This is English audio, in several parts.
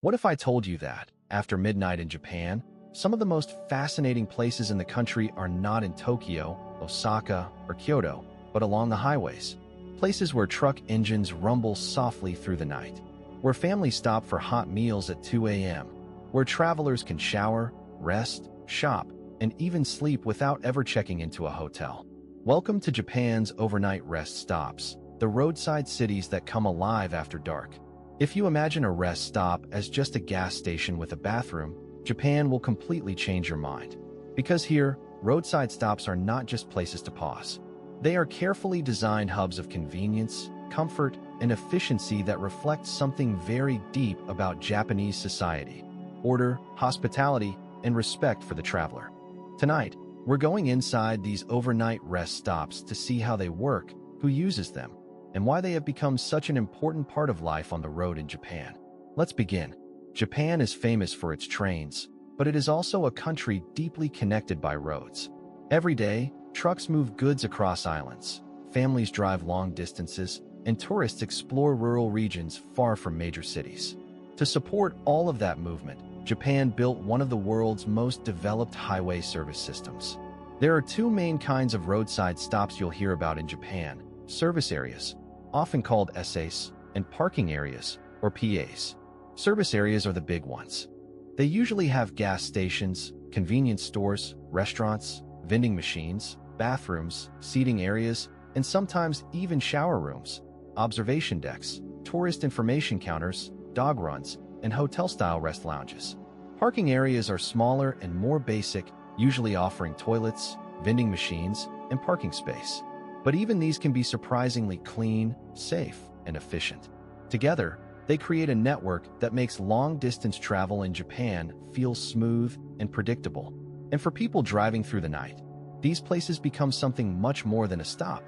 What if I told you that, after midnight in Japan, some of the most fascinating places in the country are not in Tokyo, Osaka, or Kyoto, but along the highways? Places where truck engines rumble softly through the night, where families stop for hot meals at 2 a.m., where travelers can shower, rest, shop, and even sleep without ever checking into a hotel. Welcome to Japan's overnight rest stops, the roadside cities that come alive after dark. If you imagine a rest stop as just a gas station with a bathroom, Japan will completely change your mind. Because here, roadside stops are not just places to pause. They are carefully designed hubs of convenience, comfort, and efficiency that reflect something very deep about Japanese society: order, hospitality, and respect for the traveler. Tonight, we're going inside these overnight rest stops to see how they work, who uses them, and why they have become such an important part of life on the road in Japan. Let's begin. Japan is famous for its trains, but it is also a country deeply connected by roads. Every day, trucks move goods across islands, families drive long distances, and tourists explore rural regions far from major cities. To support all of that movement, Japan built one of the world's most developed highway service systems. There are two main kinds of roadside stops you'll hear about in Japan: service areas, often called SAs, and parking areas, or PAs. Service areas are the big ones. They usually have gas stations, convenience stores, restaurants, vending machines, bathrooms, seating areas, and sometimes even shower rooms, observation decks, tourist information counters, dog runs, and hotel-style rest lounges. Parking areas are smaller and more basic, usually offering toilets, vending machines, and parking space. But even these can be surprisingly clean, safe, and efficient. Together, they create a network that makes long-distance travel in Japan feel smooth and predictable. And for people driving through the night, these places become something much more than a stop.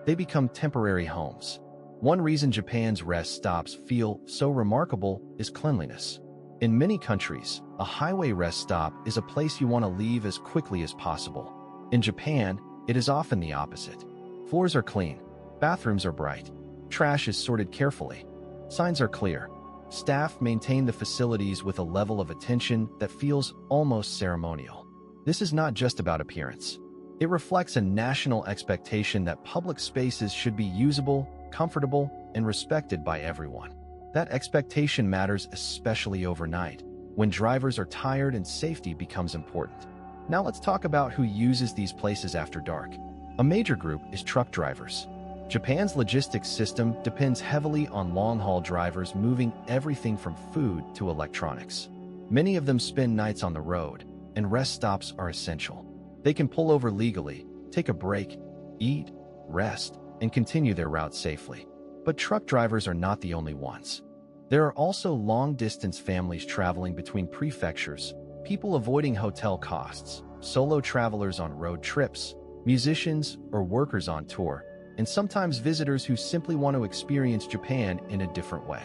They become temporary homes. One reason Japan's rest stops feel so remarkable is cleanliness. In many countries, a highway rest stop is a place you want to leave as quickly as possible. In Japan, it is often the opposite. Floors are clean, bathrooms are bright, trash is sorted carefully, signs are clear. Staff maintain the facilities with a level of attention that feels almost ceremonial. This is not just about appearance. It reflects a national expectation that public spaces should be usable, comfortable, and respected by everyone. That expectation matters especially overnight, when drivers are tired and safety becomes important. Now let's talk about who uses these places after dark. A major group is truck drivers. Japan's logistics system depends heavily on long-haul drivers moving everything from food to electronics. Many of them spend nights on the road, and rest stops are essential. They can pull over legally, take a break, eat, rest, and continue their route safely. But truck drivers are not the only ones. There are also long-distance families traveling between prefectures, people avoiding hotel costs, solo travelers on road trips, musicians or workers on tour, and sometimes visitors who simply want to experience Japan in a different way.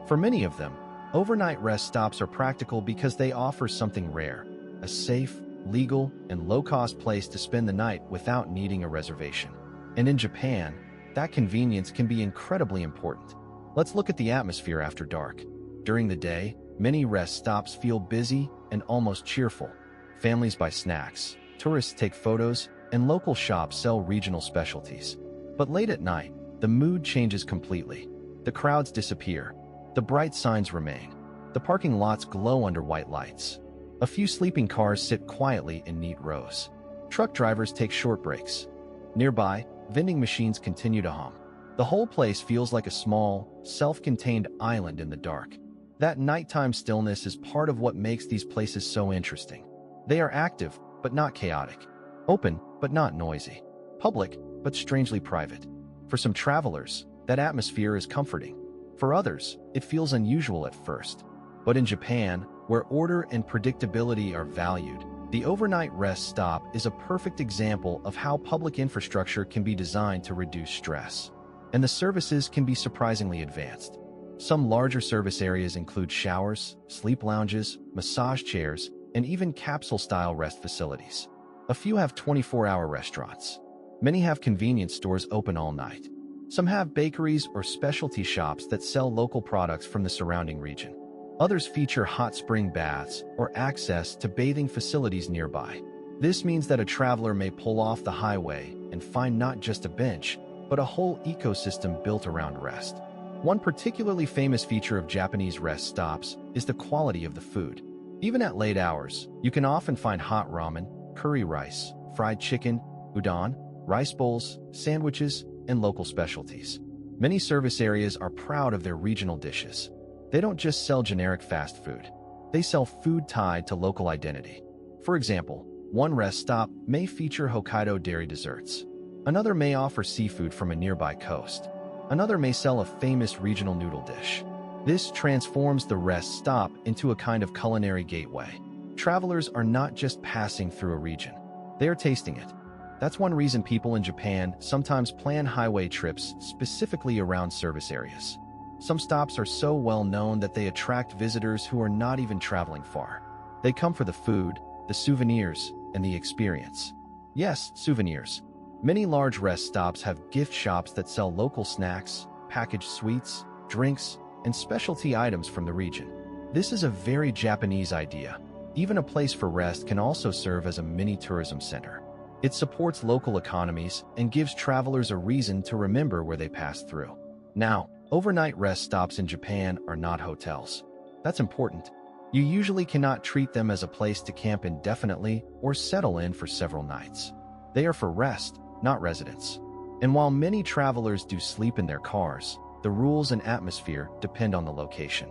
For many of them, overnight rest stops are practical because they offer something rare: a safe, legal, and low-cost place to spend the night without needing a reservation. And in Japan, that convenience can be incredibly important. Let's look at the atmosphere after dark. During the day, many rest stops feel busy and almost cheerful. Families buy snacks, tourists take photos, and local shops sell regional specialties. But late at night, the mood changes completely. The crowds disappear. The bright signs remain. The parking lots glow under white lights. A few sleeping cars sit quietly in neat rows. Truck drivers take short breaks. Nearby, vending machines continue to hum. The whole place feels like a small, self-contained island in the dark. That nighttime stillness is part of what makes these places so interesting. They are active, but not chaotic. Open, but not noisy. Public, but strangely private. For some travelers, that atmosphere is comforting. For others, it feels unusual at first. But in Japan, where order and predictability are valued, the overnight rest stop is a perfect example of how public infrastructure can be designed to reduce stress. And the services can be surprisingly advanced. Some larger service areas include showers, sleep lounges, massage chairs, and even capsule-style rest facilities. A few have 24-hour restaurants. Many have convenience stores open all night. Some have bakeries or specialty shops that sell local products from the surrounding region. Others feature hot spring baths or access to bathing facilities nearby. This means that a traveler may pull off the highway and find not just a bench, but a whole ecosystem built around rest. One particularly famous feature of Japanese rest stops is the quality of the food. Even at late hours, you can often find hot ramen, curry rice, fried chicken, udon, rice bowls, sandwiches, and local specialties. Many service areas are proud of their regional dishes. They don't just sell generic fast food. They sell food tied to local identity. For example, one rest stop may feature Hokkaido dairy desserts. Another may offer seafood from a nearby coast. Another may sell a famous regional noodle dish. This transforms the rest stop into a kind of culinary gateway. Travelers are not just passing through a region. They are tasting it. That's one reason people in Japan sometimes plan highway trips specifically around service areas. Some stops are so well known that they attract visitors who are not even traveling far. They come for the food, the souvenirs, and the experience. Yes, souvenirs. Many large rest stops have gift shops that sell local snacks, packaged sweets, drinks, and specialty items from the region. This is a very Japanese idea. Even a place for rest can also serve as a mini tourism center. It supports local economies and gives travelers a reason to remember where they passed through. Now, overnight rest stops in Japan are not hotels. That's important. You usually cannot treat them as a place to camp indefinitely or settle in for several nights. They are for rest, not residence. And while many travelers do sleep in their cars, the rules and atmosphere depend on the location.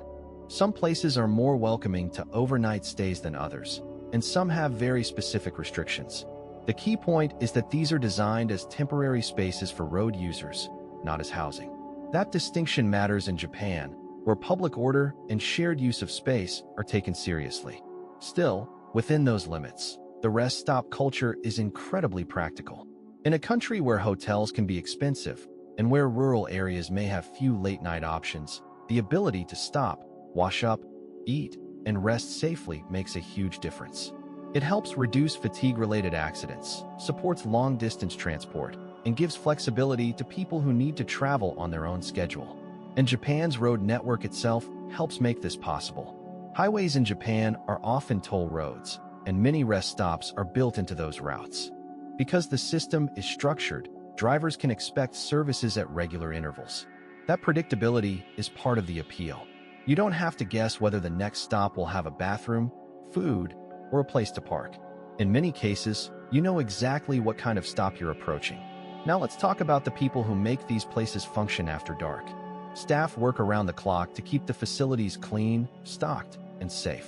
Some places are more welcoming to overnight stays than others, and some have very specific restrictions. The key point is that these are designed as temporary spaces for road users, not as housing. That distinction matters in Japan, where public order and shared use of space are taken seriously. Still, within those limits, the rest stop culture is incredibly practical. In a country where hotels can be expensive and where rural areas may have few late-night options, the ability to stop, wash up, eat, and rest safely makes a huge difference. It helps reduce fatigue-related accidents, supports long-distance transport, and gives flexibility to people who need to travel on their own schedule. And Japan's road network itself helps make this possible. Highways in Japan are often toll roads, and many rest stops are built into those routes. Because the system is structured, drivers can expect services at regular intervals. That predictability is part of the appeal. You don't have to guess whether the next stop will have a bathroom, food, or a place to park. In many cases, you know exactly what kind of stop you're approaching. Now let's talk about the people who make these places function after dark. Staff work around the clock to keep the facilities clean, stocked, and safe.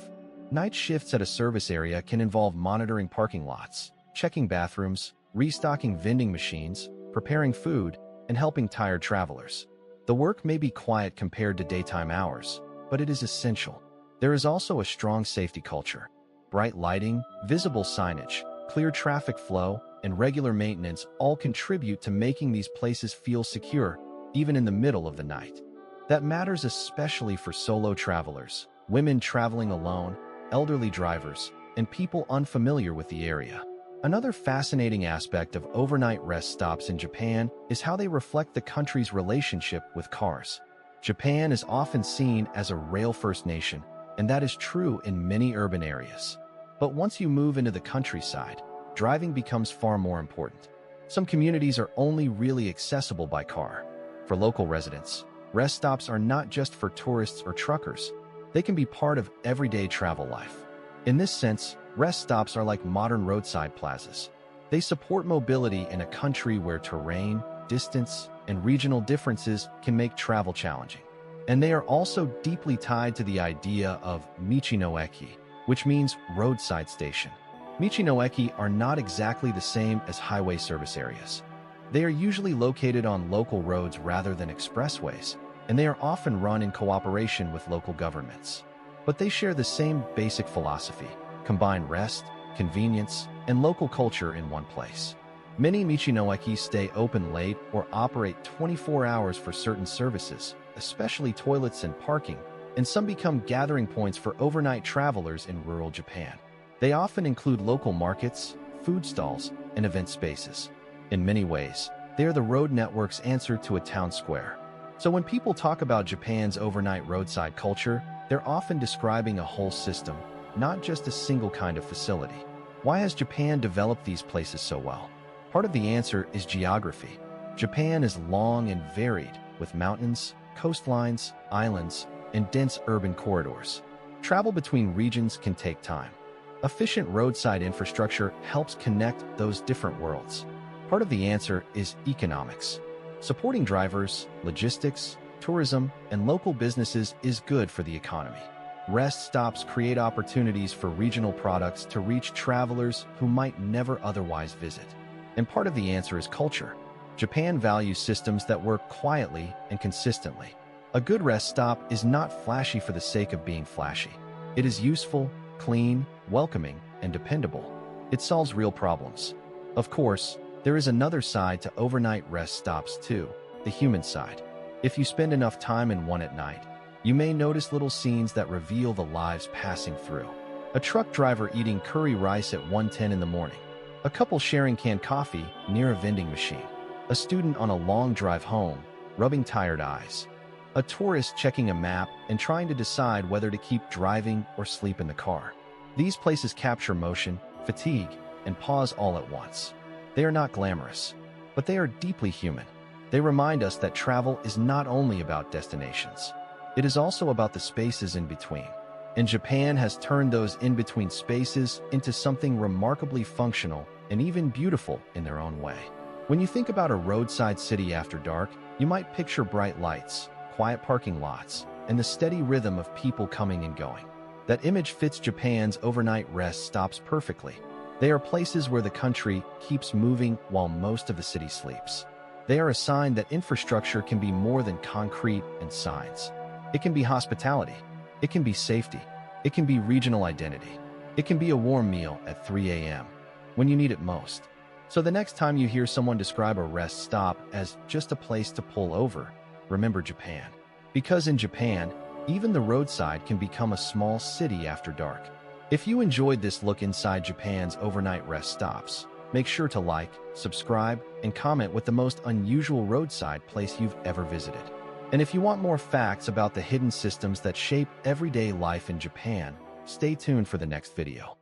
Night shifts at a service area can involve monitoring parking lots, checking bathrooms, restocking vending machines, preparing food, and helping tired travelers. The work may be quiet compared to daytime hours, but it is essential. There is also a strong safety culture. Bright lighting, visible signage, clear traffic flow, and regular maintenance all contribute to making these places feel secure, even in the middle of the night. That matters especially for solo travelers, women traveling alone, elderly drivers, and people unfamiliar with the area. Another fascinating aspect of overnight rest stops in Japan is how they reflect the country's relationship with cars. Japan is often seen as a rail-first nation, and that is true in many urban areas. But once you move into the countryside, driving becomes far more important. Some communities are only really accessible by car. For local residents, rest stops are not just for tourists or truckers. They can be part of everyday travel life. In this sense, rest stops are like modern roadside plazas. They support mobility in a country where terrain, distance, and regional differences can make travel challenging. And they are also deeply tied to the idea of Michi no Eki, which means roadside station. Michi no Eki are not exactly the same as highway service areas. They are usually located on local roads rather than expressways, and they are often run in cooperation with local governments. But they share the same basic philosophy: combine rest, convenience, and local culture in one place. Many Michi no Eki stay open late or operate 24 hours for certain services, especially toilets and parking, and some become gathering points for overnight travelers in rural Japan. They often include local markets, food stalls, and event spaces. In many ways, they are the road network's answer to a town square. So when people talk about Japan's overnight roadside culture, they're often describing a whole system, not just a single kind of facility. Why has Japan developed these places so well? Part of the answer is geography. Japan is long and varied, with mountains, coastlines, islands, and dense urban corridors. Travel between regions can take time. Efficient roadside infrastructure helps connect those different worlds. Part of the answer is economics. Supporting drivers, logistics, tourism, and local businesses is good for the economy. Rest stops create opportunities for regional products to reach travelers who might never otherwise visit. And part of the answer is culture. Japan values systems that work quietly and consistently. A good rest stop is not flashy for the sake of being flashy. It is useful, clean, welcoming, and dependable. It solves real problems. Of course, there is another side to overnight rest stops too, the human side. If you spend enough time in one at night, you may notice little scenes that reveal the lives passing through. A truck driver eating curry rice at 1:10 in the morning. A couple sharing canned coffee near a vending machine. A student on a long drive home, rubbing tired eyes. A tourist checking a map and trying to decide whether to keep driving or sleep in the car. These places capture motion, fatigue, and pause all at once. They are not glamorous, but they are deeply human. They remind us that travel is not only about destinations. It is also about the spaces in between. And Japan has turned those in-between spaces into something remarkably functional and even beautiful in their own way. When you think about a roadside city after dark, you might picture bright lights, quiet parking lots, and the steady rhythm of people coming and going. That image fits Japan's overnight rest stops perfectly. They are places where the country keeps moving while most of the city sleeps. They are a sign that infrastructure can be more than concrete and signs. It can be hospitality. It can be safety. It can be regional identity. It can be a warm meal at 3 a.m. when you need it most. So the next time you hear someone describe a rest stop as just a place to pull over, remember Japan. Because in Japan, even the roadside can become a small city after dark. If you enjoyed this look inside Japan's overnight rest stops, make sure to like, subscribe, and comment with the most unusual roadside place you've ever visited. And if you want more facts about the hidden systems that shape everyday life in Japan, stay tuned for the next video.